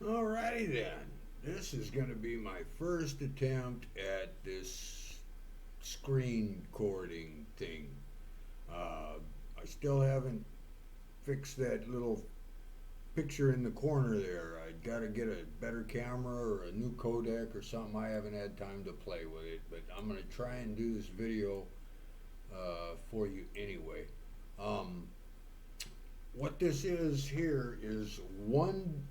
Alrighty then. This is going to be my first attempt at this screen recording thing. I still haven't fixed that little picture in the corner there. I got to get a better camera or a new codec or something. I haven't had time to play with it, but I'm going to try and do this video for you anyway. Um, what this is here is one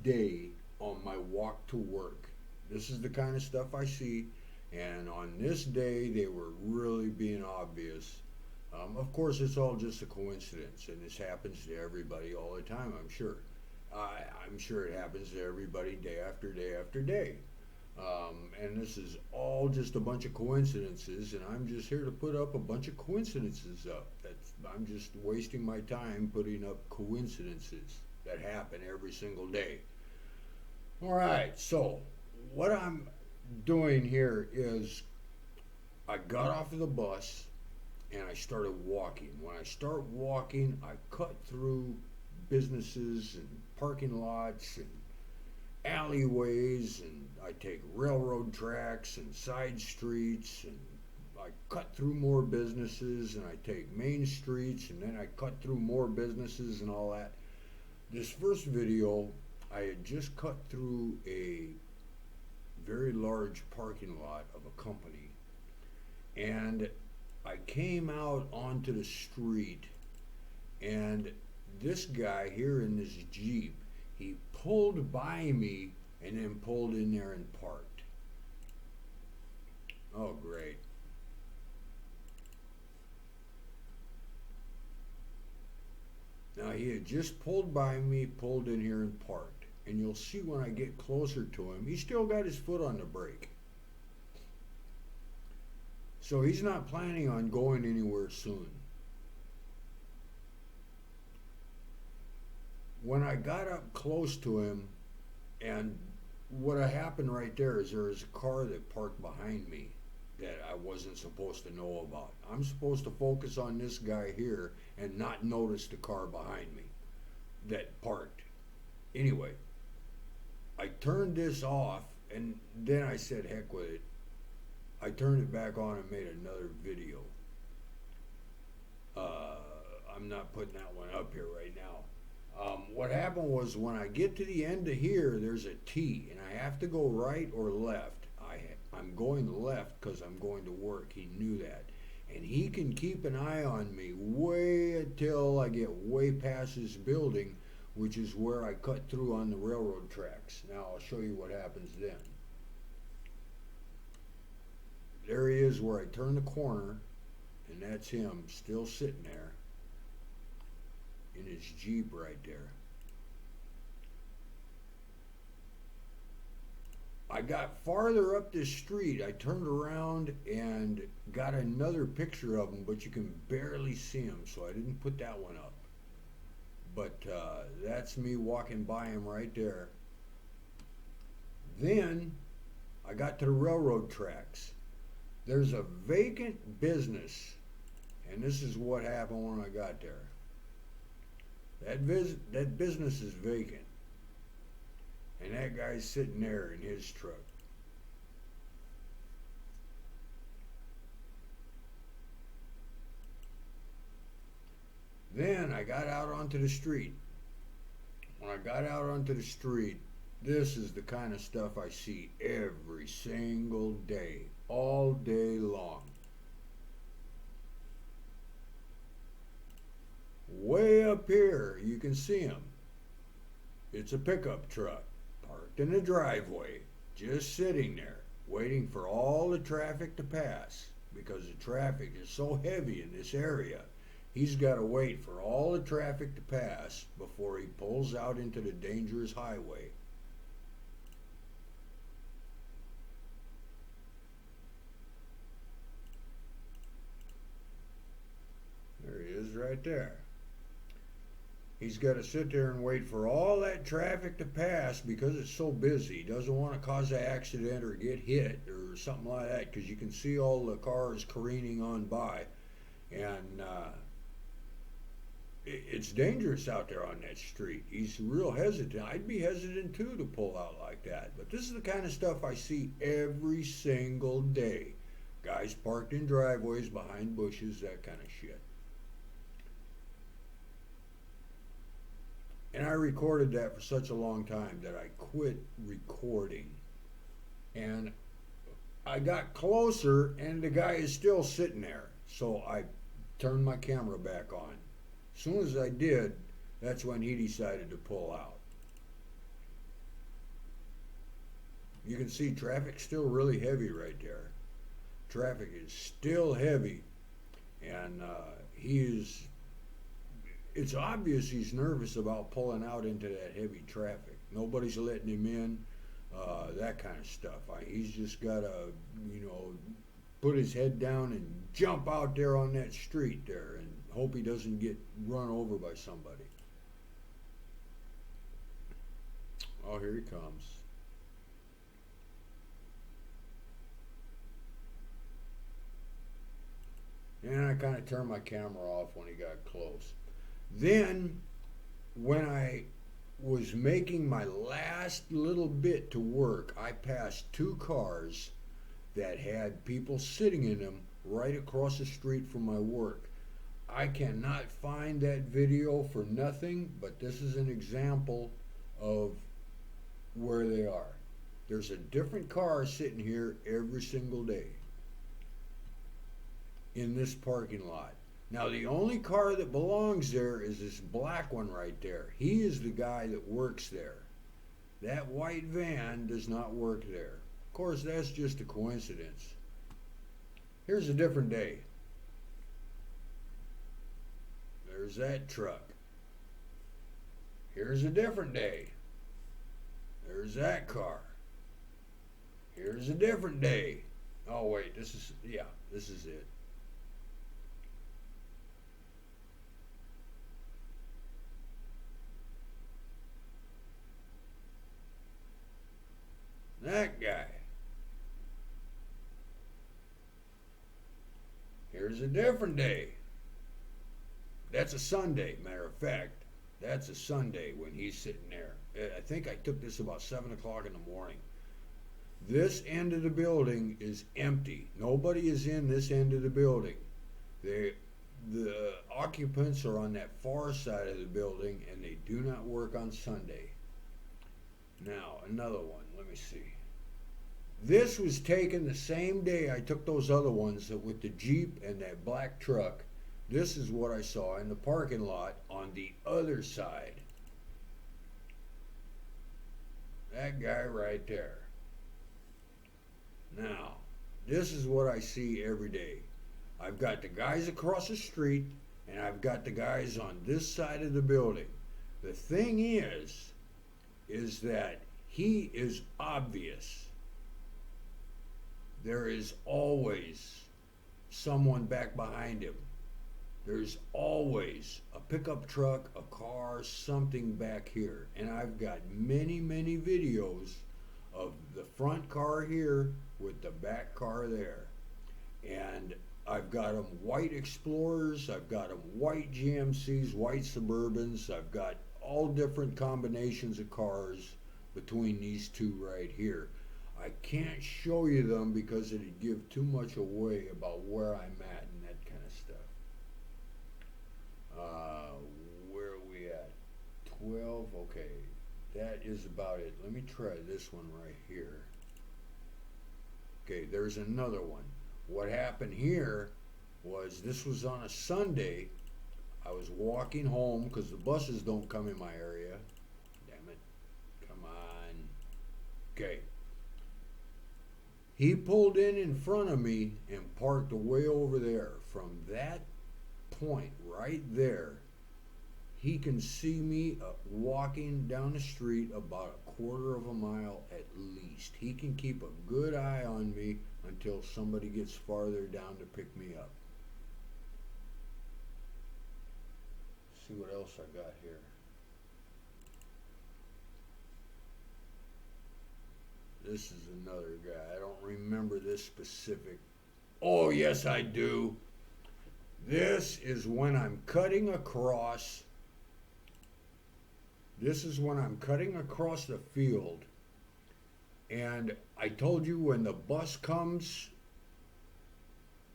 day on my walk to work. This is the kind of stuff I see, and on this day they were really being obvious. Of course, it's all just a coincidence, and this happens to everybody all the time, I'm sure. I'm sure it happens to everybody day after day after day. And this is all just a bunch of coincidences, and I'm just here to put up a bunch of coincidences up. I'm just wasting my time putting up coincidences that happen every single day. All right, so what I'm doing here is I got off of the bus and I started walking. When I start walking, I cut through businesses and parking lots and alleyways, and I take railroad tracks and side streets, and I cut through more businesses, and I take main streets, and then I cut through more businesses and all that. This first video, I had just cut through a very large parking lot of a company, and I came out onto the street, and this guy here in this Jeep, he pulled by me and then pulled in there and parked. Oh, great. Now, he had just pulled by me, pulled in here and parked. And you'll see when I get closer to him, he's still got his foot on the brake. So he's not planning on going anywhere soon. When I got up close to him, and what happened right there is there was a car that parked behind me that I wasn't supposed to know about. I'm supposed to focus on this guy here and not notice the car behind me that parked. Anyway, I turned this off, and then I said heck with it. I turned it back on and made another video. I'm not putting that one up here right now. What happened was when I get to the end of here, there's a T, and I have to go right or left. I'm going left because I'm going to work. He knew that. And he can keep an eye on me way until I get way past this building, which is where I cut through on the railroad tracks. Now I'll show you what happens then. There he is where I turn the corner, and that's him still sitting there in his Jeep right there. I got farther up this street. I turned around and got another picture of him, but you can barely see him, so I didn't put that one up. But that's me walking by him right there. Then I got to the railroad tracks. There's a vacant business, and this is what happened when I got there. That business is vacant, and that guy's sitting there in his truck. Then I got out onto the street. When I got out onto the street, this is the kind of stuff I see every single day, all day long. Way up here, you can see him. It's a pickup truck parked in the driveway, just sitting there, waiting for all the traffic to pass, because the traffic is so heavy in this area. He's got to wait for all the traffic to pass before he pulls out into the dangerous highway. There he is right there. He's got to sit there and wait for all that traffic to pass because it's so busy. He doesn't want to cause an accident or get hit or something like that, because you can see all the cars careening on by. And it's dangerous out there on that street. He's real hesitant. I'd be hesitant too to pull out like that. But this is the kind of stuff I see every single day. Guys parked in driveways, behind bushes, that kind of shit. And I recorded that for such a long time that I quit recording. And I got closer, and the guy is still sitting there. So I turned my camera back on. As soon as I did, that's when he decided to pull out. You can see traffic's still really heavy right there. Traffic is still heavy, and it's obvious he's nervous about pulling out into that heavy traffic. Nobody's letting him in, that kind of stuff. He's just got to, put his head down and jump out there on that street there and hope he doesn't get run over by somebody. Oh, here he comes. And I kind of turned my camera off when he got close. Then, when I was making my last little bit to work, I passed two cars that had people sitting in them right across the street from my work. I cannot find that video for nothing, but this is an example of where they are. There's a different car sitting here every single day in this parking lot. Now, the only car that belongs there is this black one right there. He is the guy that works there. That white van does not work there. Of course, that's just a coincidence. Here's a different day. There's that truck. Here's a different day. There's that car. Here's a different day. Oh, wait, this is it. That guy. Here's a different day. That's a Sunday, matter of fact. That's a Sunday when he's sitting there. I think I took this about 7 o'clock in the morning. This end of the building is empty. Nobody is in this end of the building. The occupants are on that far side of the building, and they do not work on Sunday. Now, another one. Let me see. This was taken the same day I took those other ones with the Jeep and that black truck. This is what I saw in the parking lot on the other side. That guy right there. Now, this is what I see every day. I've got the guys across the street, and I've got the guys on this side of the building. The thing is that he is obvious. There is always someone back behind him. There's always a pickup truck, a car, something back here. And I've got many, many videos of the front car here with the back car there. And I've got them white Explorers, I've got them white GMCs, white Suburbans, I've got all different combinations of cars between these two right here. I can't show you them because it'd give too much away about where I'm at and that kind of stuff. Where are we at? 12, okay. That is about it. Let me try this one right here. Okay, there's another one. What happened here was this was on a Sunday. I was walking home because the buses don't come in my area. Damn it. Come on. Okay. He pulled in front of me and parked way over there. From that point right there, he can see me walking down the street about a quarter of a mile at least. He can keep a good eye on me until somebody gets farther down to pick me up. See what else I got here. This is another guy. I don't remember this specific. Oh, yes, I do. This is when I'm cutting across. This is when I'm cutting across the field. And I told you when the bus comes,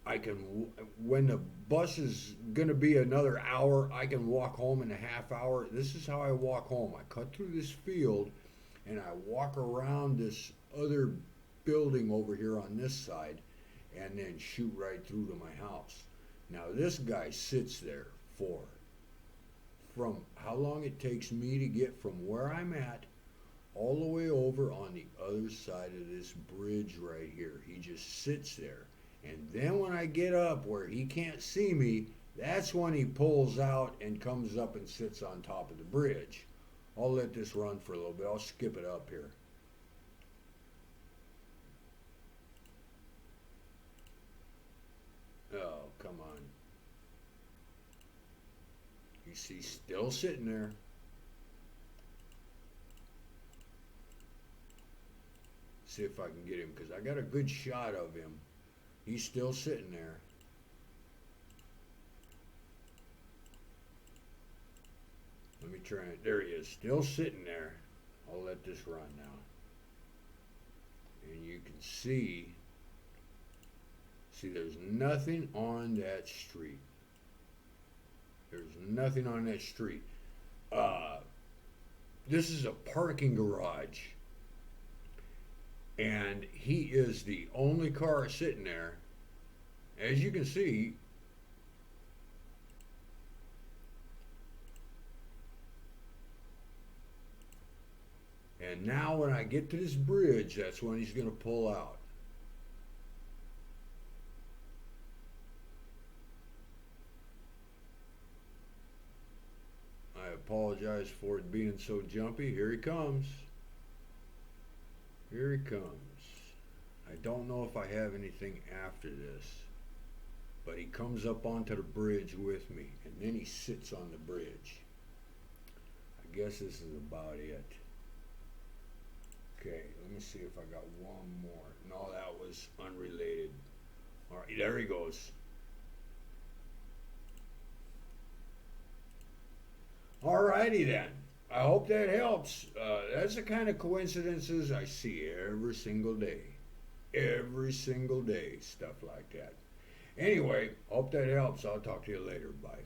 I can, when the bus is going to be another hour, I can walk home in a half hour. This is how I walk home. I cut through this field and I walk around this other building over here on this side and then shoot right through to my house. Now, this guy sits there for from how long it takes me to get from where I'm at all the way over on the other side of this bridge right here. He just sits there. And then when I get up where he can't see me, that's when he pulls out and comes up and sits on top of the bridge. I'll let this run for a little bit. I'll skip it up here. Oh, come on. You see, still sitting there. See if I can get him because I got a good shot of him. He's still sitting there. Let me try it. There he is, still sitting there. I'll let this run now. And you can see, there's nothing on that street. There's nothing on that street. This is a parking garage. And he is the only car sitting there. As you can see, and now when I get to this bridge, that's when he's going to pull out. I apologize for it being so jumpy. Here he comes. Here he comes. I don't know if I have anything after this, but he comes up onto the bridge with me, and then he sits on the bridge. I guess this is about it. Okay, let me see if I got one more. No, that was unrelated. All right, there he goes. All righty then. I hope that helps. That's the kind of coincidences I see every single day. Every single day, stuff like that. Anyway, hope that helps. I'll talk to you later. Bye.